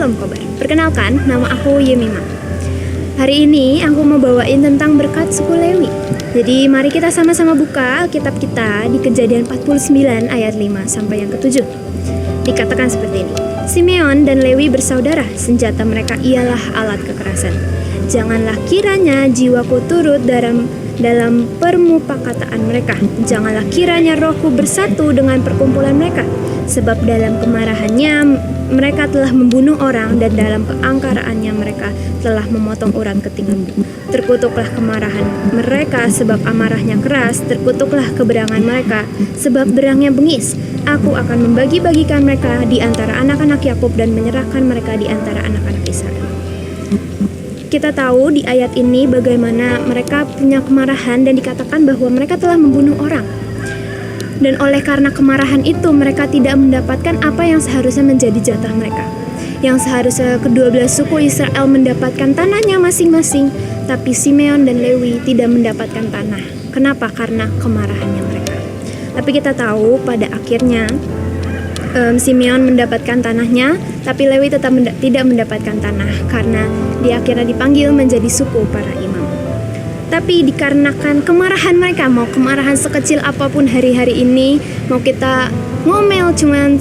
Salam Kobar. Perkenalkan, nama aku Yemima. Hari ini aku mau bawain tentang berkat suku Lewi. Jadi mari kita sama-sama buka Alkitab kita di Kejadian 49 ayat 5 sampai yang ke-7. Dikatakan seperti ini. Simeon dan Lewi bersaudara, senjata mereka ialah alat kekerasan. Janganlah kiranya jiwaku turut dalam permupakataan mereka. Janganlah kiranya rohku bersatu dengan perkumpulan mereka. Sebab dalam kemarahannya mereka telah membunuh orang, dan dalam keangkaraannya mereka telah memotong urat ketinggian. Terkutuklah kemarahan mereka sebab amarahnya keras, terkutuklah keberangan mereka sebab berangnya bengis. Aku akan membagi-bagikan mereka di antara anak-anak Yakub dan menyerahkan mereka di antara anak-anak Israel. Kita tahu di ayat ini bagaimana mereka punya kemarahan dan dikatakan bahwa mereka telah membunuh orang. Dan oleh karena kemarahan itu mereka tidak mendapatkan apa yang seharusnya menjadi jatah mereka. Yang seharusnya ke-12 suku Israel mendapatkan tanahnya masing-masing, tapi Simeon dan Lewi tidak mendapatkan tanah. Kenapa? Karena kemarahannya mereka. Tapi kita tahu pada akhirnya Simeon mendapatkan tanahnya, tapi Lewi tetap tidak mendapatkan tanah karena dia akhirnya dipanggil menjadi suku para imam. Tapi dikarenakan kemarahan mereka, mau kemarahan sekecil apapun hari-hari ini, mau kita ngomel cuman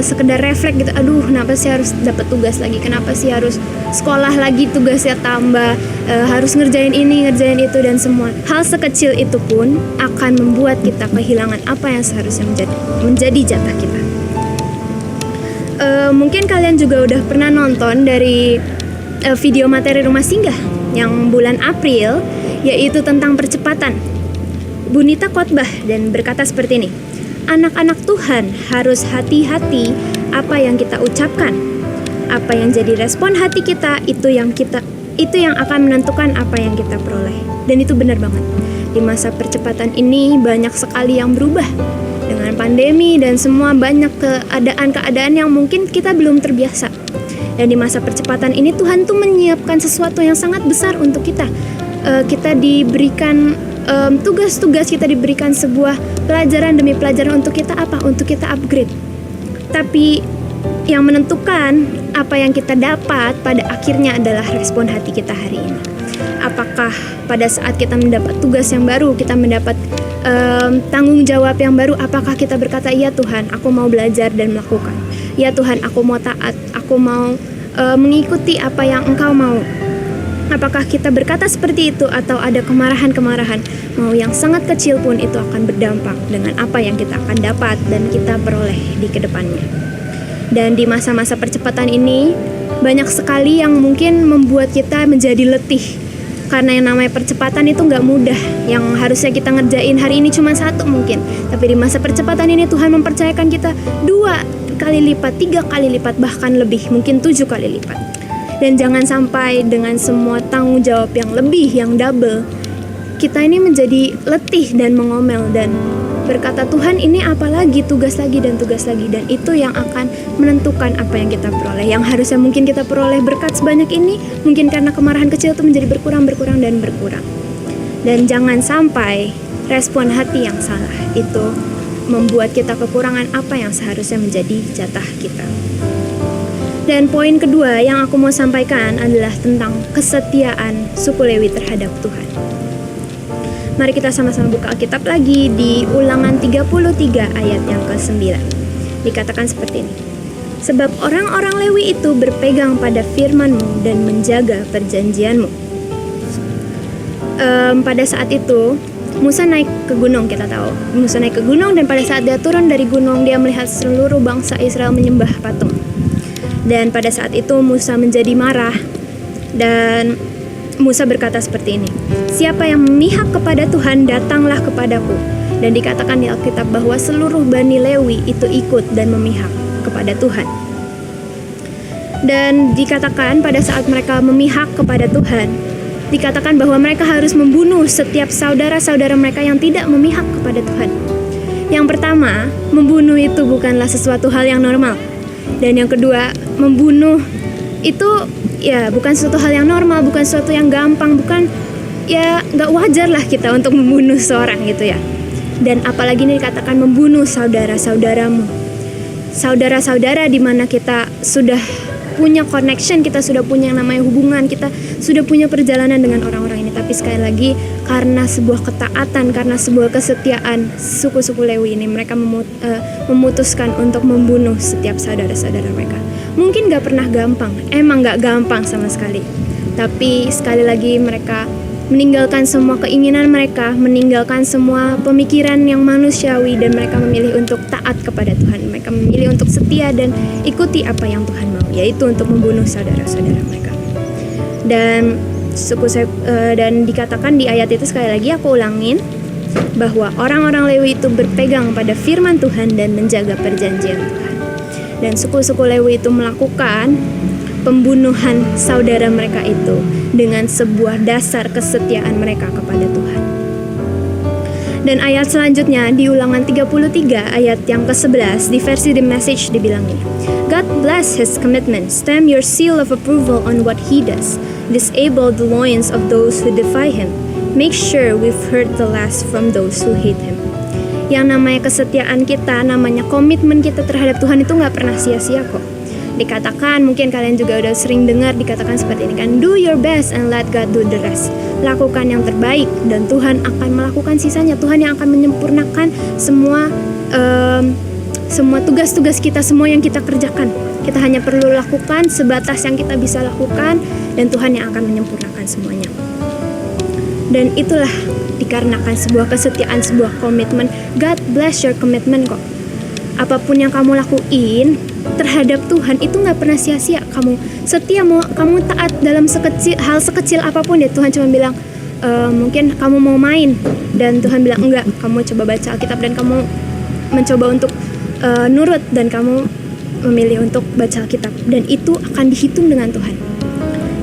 sekedar refleks gitu, aduh kenapa sih harus dapat tugas lagi, kenapa sih harus sekolah lagi, tugasnya tambah, harus ngerjain ini, ngerjain itu, dan semua hal sekecil itu pun akan membuat kita kehilangan apa yang seharusnya menjadi jatah kita. Mungkin kalian juga udah pernah nonton dari video materi Rumah Singgah yang bulan April, yaitu tentang percepatan. Bunita khotbah dan berkata seperti ini. Anak-anak Tuhan harus hati-hati apa yang kita ucapkan. Apa yang jadi respon hati kita itu yang akan menentukan apa yang kita peroleh. Dan itu benar banget. Di masa percepatan ini banyak sekali yang berubah. Dengan pandemi dan semua banyak keadaan-keadaan yang mungkin kita belum terbiasa. Dan di masa percepatan ini Tuhan tuh menyiapkan sesuatu yang sangat besar untuk kita. Kita diberikan tugas-tugas, kita diberikan sebuah pelajaran demi pelajaran untuk kita apa? Untuk kita upgrade. Tapi yang menentukan apa yang kita dapat pada akhirnya adalah respon hati kita hari ini. Apakah pada saat kita mendapat tugas yang baru, kita mendapat tanggung jawab yang baru, apakah kita berkata, iya Tuhan, aku mau belajar dan melakukan. Ya Tuhan, aku mau taat, aku mau mengikuti apa yang Engkau mau. Apakah kita berkata seperti itu, atau ada kemarahan-kemarahan, mau yang sangat kecil pun itu akan berdampak dengan apa yang kita akan dapat dan kita peroleh di kedepannya. Dan di masa-masa percepatan ini, banyak sekali yang mungkin membuat kita menjadi letih. Karena yang namanya percepatan itu gak mudah. Yang harusnya kita ngerjain hari ini cuma satu mungkin. Tapi di masa percepatan ini Tuhan mempercayakan kita 2 kali lipat, 3 kali lipat, bahkan lebih, mungkin 7 kali lipat. Dan jangan sampai dengan semua tanggung jawab yang lebih, yang double, kita ini menjadi letih dan mengomel dan berkata, Tuhan ini apa lagi, tugas lagi dan tugas lagi. Dan itu yang akan menentukan apa yang kita peroleh. Yang harusnya mungkin kita peroleh berkat sebanyak ini, mungkin karena kemarahan kecil itu menjadi berkurang. Dan jangan sampai respon hati yang salah itu membuat kita kekurangan apa yang seharusnya menjadi jatah kita. Dan poin kedua yang aku mau sampaikan adalah tentang kesetiaan suku Lewi terhadap Tuhan. Mari kita sama-sama buka Alkitab lagi di Ulangan 33 ayat yang ke-9. Dikatakan seperti ini. Sebab orang-orang Lewi itu berpegang pada firman-Mu dan menjaga perjanjian-Mu. Pada saat itu Musa naik ke gunung, kita tahu. Musa naik ke gunung, dan pada saat dia turun dari gunung, dia melihat seluruh bangsa Israel menyembah patung. Dan pada saat itu Musa menjadi marah, dan Musa berkata seperti ini. Siapa yang memihak kepada Tuhan, datanglah kepadaku. Dan dikatakan di Alkitab bahwa seluruh Bani Lewi itu ikut dan memihak kepada Tuhan. Dan dikatakan pada saat mereka memihak kepada Tuhan, dikatakan bahwa mereka harus membunuh setiap saudara-saudara mereka yang tidak memihak kepada Tuhan. Yang pertama, membunuh itu bukanlah sesuatu hal yang normal. Dan yang kedua, membunuh itu ya bukan suatu hal yang normal, bukan suatu yang gampang, bukan ya gak wajar lah kita untuk membunuh seorang gitu ya. Dan apalagi ini dikatakan membunuh saudara-saudaramu. Saudara-saudara di mana kita sudah punya connection, kita sudah punya yang namanya hubungan, kita sudah punya perjalanan dengan orang-orang ini. Tapi sekali lagi, karena sebuah ketaatan, karena sebuah kesetiaan suku-suku Lewi ini, mereka memutuskan untuk membunuh setiap saudara-saudara mereka. Mungkin gak pernah gampang, emang gak gampang sama sekali. Tapi sekali lagi mereka meninggalkan semua keinginan mereka, meninggalkan semua pemikiran yang manusiawi, dan mereka memilih untuk taat kepada Tuhan. Mereka memilih untuk setia dan ikuti apa yang Tuhan mau, yaitu untuk membunuh saudara-saudara mereka. Dan dan dikatakan di ayat itu, sekali lagi aku ulangin, bahwa orang-orang Lewi itu berpegang pada firman Tuhan dan menjaga perjanjian Tuhan. Dan suku-suku Lewi itu melakukan pembunuhan saudara mereka itu dengan sebuah dasar kesetiaan mereka kepada Tuhan. Dan ayat selanjutnya di Ulangan 33 ayat yang ke-11 di versi The Message dibilang ini, God bless his commitment, stamp your seal of approval on what he does, disable the loins of those who defy him, make sure we've heard the last from those who hate him. Yang namanya kesetiaan kita, namanya komitmen kita terhadap Tuhan itu gak pernah sia-sia kok. Dikatakan, mungkin kalian juga udah sering dengar dikatakan seperti ini kan, do your best and let God do the rest. Lakukan yang terbaik dan Tuhan akan melakukan sisanya. Tuhan yang akan menyempurnakan semua tugas-tugas kita, semua yang kita kerjakan. Kita hanya perlu lakukan sebatas yang kita bisa lakukan, dan Tuhan yang akan menyempurnakan semuanya. Dan itulah dikarenakan sebuah kesetiaan, sebuah komitmen. God bless your commitment kok. Apapun yang kamu lakuin terhadap Tuhan itu gak pernah sia-sia. Kamu setia, kamu taat dalam hal sekecil apapun ya. Tuhan cuma bilang, mungkin kamu mau main, dan Tuhan bilang enggak, kamu coba baca Alkitab, dan kamu mencoba untuk nurut, dan kamu memilih untuk baca Alkitab, dan itu akan dihitung dengan Tuhan.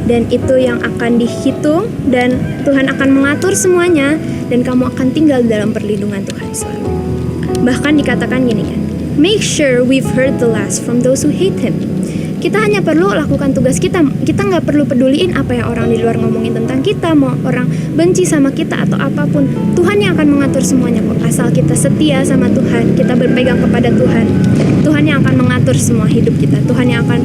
Dan itu yang akan dihitung, dan Tuhan akan mengatur semuanya, dan kamu akan tinggal dalam perlindungan Tuhan selalu. Bahkan dikatakan gini kan, make sure we've heard the last from those who hate him. Kita hanya perlu lakukan tugas kita. Kita gak perlu peduliin apa yang orang di luar ngomongin tentang kita, mau orang benci sama kita atau apapun. Tuhan yang akan mengatur semuanya kok. Asal kita setia sama Tuhan, kita berpegang kepada Tuhan, Tuhan yang akan mengatur semua hidup kita. Tuhan yang akan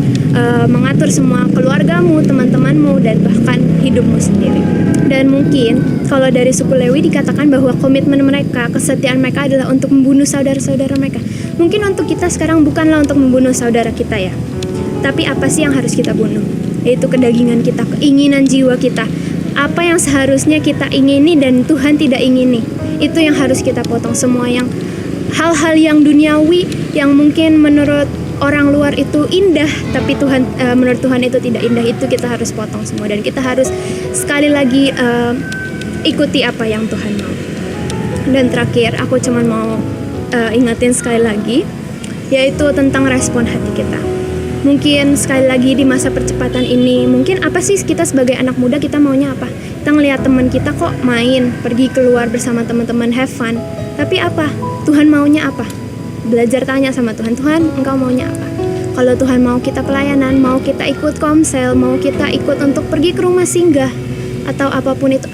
mengatur semua keluargamu, teman-temanmu, dan bahkan hidupmu sendiri. Dan mungkin kalau dari suku Lewi dikatakan bahwa komitmen mereka, kesetiaan mereka adalah untuk membunuh saudara-saudara mereka. Mungkin untuk kita sekarang bukanlah untuk membunuh saudara kita ya. Tapi apa sih yang harus kita bunuh? Yaitu kedagingan kita, keinginan jiwa kita. Apa yang seharusnya kita ingini dan Tuhan tidak ingini. Itu yang harus kita potong. Semua yang hal-hal yang duniawi yang mungkin menurut orang luar itu indah, tapi menurut Tuhan itu tidak indah, itu kita harus potong semua. Dan kita harus sekali lagi ikuti apa yang Tuhan mau. Dan terakhir aku cuma mau ingatin sekali lagi, yaitu tentang respon hati kita. Mungkin sekali lagi di masa percepatan ini, mungkin apa sih kita sebagai anak muda, kita maunya apa? Kita ngelihat teman kita kok main, pergi keluar bersama teman-teman, have fun. Tapi apa? Tuhan maunya apa? Belajar tanya sama Tuhan, Tuhan engkau maunya apa? Kalau Tuhan mau kita pelayanan, mau kita ikut komsel, mau kita ikut untuk pergi ke rumah singgah, atau apapun itu,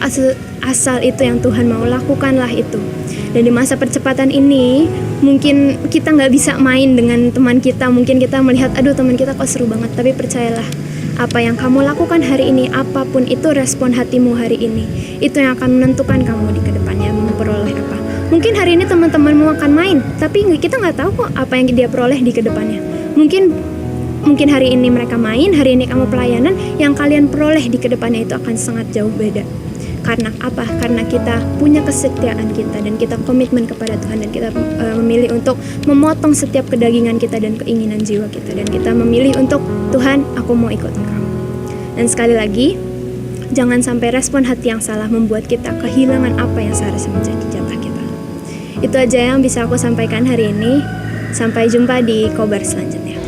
asal itu yang Tuhan mau, lakukanlah itu. Dan di masa percepatan ini, mungkin kita gak bisa main dengan teman kita. Mungkin kita melihat, aduh teman kita kok seru banget. Tapi percayalah, apa yang kamu lakukan hari ini, apapun itu respon hatimu hari ini, itu yang akan menentukan kamu di kedepannya memperoleh apa. Mungkin hari ini teman-temanmu akan main, tapi kita gak tahu kok apa yang dia peroleh di kedepannya. Mungkin hari ini mereka main, hari ini kamu pelayanan, yang kalian peroleh di kedepannya itu akan sangat jauh beda. Karena apa? Karena kita punya kesetiaan kita, dan kita komitmen kepada Tuhan, dan kita memilih untuk memotong setiap kedagingan kita dan keinginan jiwa kita, dan kita memilih untuk Tuhan, aku mau ikut Engkau. Dan sekali lagi, jangan sampai respon hati yang salah membuat kita kehilangan apa yang seharusnya menjadi jatah kita. Itu aja yang bisa aku sampaikan hari ini. Sampai jumpa di Kobar selanjutnya.